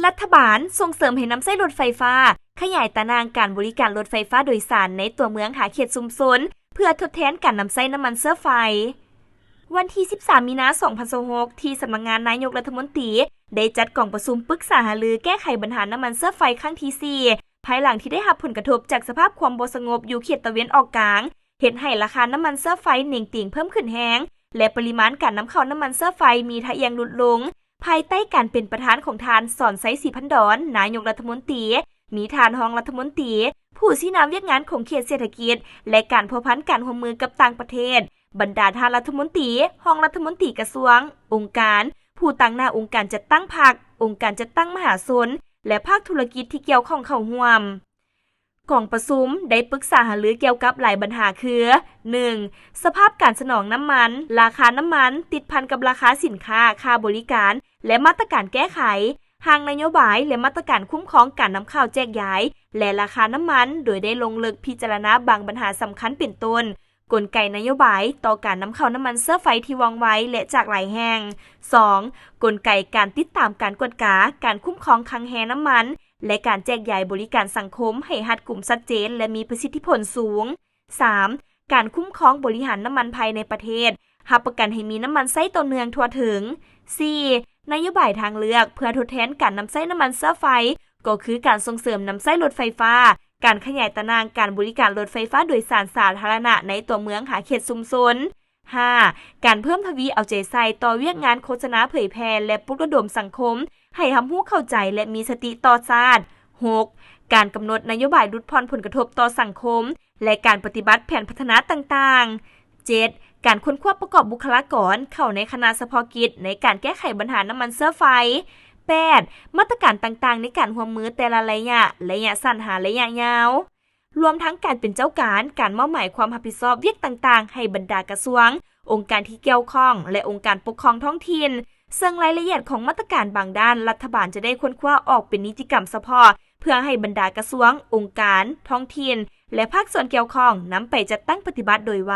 รัฐบาลส่งเสริมให้นำใช้รถไฟฟ้าขยายตารางการบริการรถไฟฟ้าโดยสารในตัวเมืองหาเขตชุมชนเพื่อทดแทนการนำใช้น้ำมันเชื้อไฟวันที่13มีนาคม2026ที่สำนักงานนายกรัฐมนตรีได้จัดกล่องประชุมปรึกษาหารือแก้ไขปัญหาน้ำมันเชื้อไฟครั้งที่4ภายหลังที่ได้รับผลกระทบจากสภาพความบ่สงบอยู่เขตตะวันออกกลางเฮ็ดให้ราคาน้ำมันเชื้อไฟเหน่งติ่งเพิ่มขึ้นแฮงและปริมาณการนำเข้าน้ำมันเชื้อไฟมีทะแยงลดลงภายใต้การเป็นประธานของทานสอนไซศรีพันดอนนายกรัฐมนตรีมีทานรองรัฐมนตรีผู้ชี้นำเวียกงานของเขตเศรษฐกิจและการพัวพันการร่วมมือกับต่างประเทศบรรดาทานรัฐมนตรีรองรัฐมนตรีกระทรวงองค์การผู้ตั้งหน้าองค์การจัดตั้งพรรคองค์การจัดตั้งมหาชนและภาคธุรกิจที่เกี่ยวข้องเข้าร่วมกองประชุมได้ปรึกษาหารือเกี่ยวกับหลายปัญหาคือ 1. สภาพการสนองน้ำมันราคาน้ำมันติดพันกับราคาสินค้าค่าบริการและมาตรการแก้ไขทางนโยบายและมาตรการคุ้มครองการนำเข้าแจกย้ายและราคาน้ำมันโดยได้ลงลึกพิจารณาบางปัญหาสำคัญเป็นต้นกลไกนโยบายต่อการนำเข้าน้ำมันเชื้อไฟที่วางไว้และจากหลายแห่ง 2. กลไกการติดตามการกวดกาการคุ้มครองคลังแฮน้ำมันและการแจกจ่ายบริการสังคมให้รัดกุมชัดเจนและมีประสิทธิผลสูง 3. การคุ้มครองบริหารน้ำมันภายในประเทศรับประกันให้มีน้ำมันใช้ต่อเนื่องทั่วถึง 4. นโยบายทางเลือกเพื่อทดแทนการนำใช้น้ำมันเชื้อไฟก็คือการส่งเสริมนำใช้รถไฟฟ้าการขยายตารางการบริการรถไฟฟ้าโดยสารสาธารณะในตัวเมืองหาเขตชุมชน 5. การเพิ่มทวีเอาใจใส่ต่อเวียกงานโฆษณาเผยแพร่และปลุกระดมสังคมให้ทำรู้เข้าใจและมีสติต่อชาติ 6. การกำหนดนโยบายลดผ่อนผลกระทบต่อสังคมและการปฏิบัติแผนพัฒนาต่างๆ 7. การค้นคว้าประกอบบุคลากรเข้าในคณะเฉพาะกิจในการแก้ไขปัญหาน้ำมันเชื้อไฟ 8. มาตรการต่างๆในการร่วมมือแต่ละระยะสั้นหาระยะยาวรวมทั้งการเป็นเจ้าการมอบหมายความรับผิดชอบเวียกต่างๆให้บรรดากระทรวงองค์การที่เกี่ยวข้องและองค์การปกครองท้องถิ่นซึ่งรายละเอียดของมาตรการบางด้านรัฐบาลจะได้ค้นคว้าออกเป็นนิติกรรมเฉพาะเพื่อให้บรรดากระทรวงองค์การท้องถิ่นและภาคส่วนเกี่ยวข้องนำไปจัดตั้งปฏิบัติโดยไว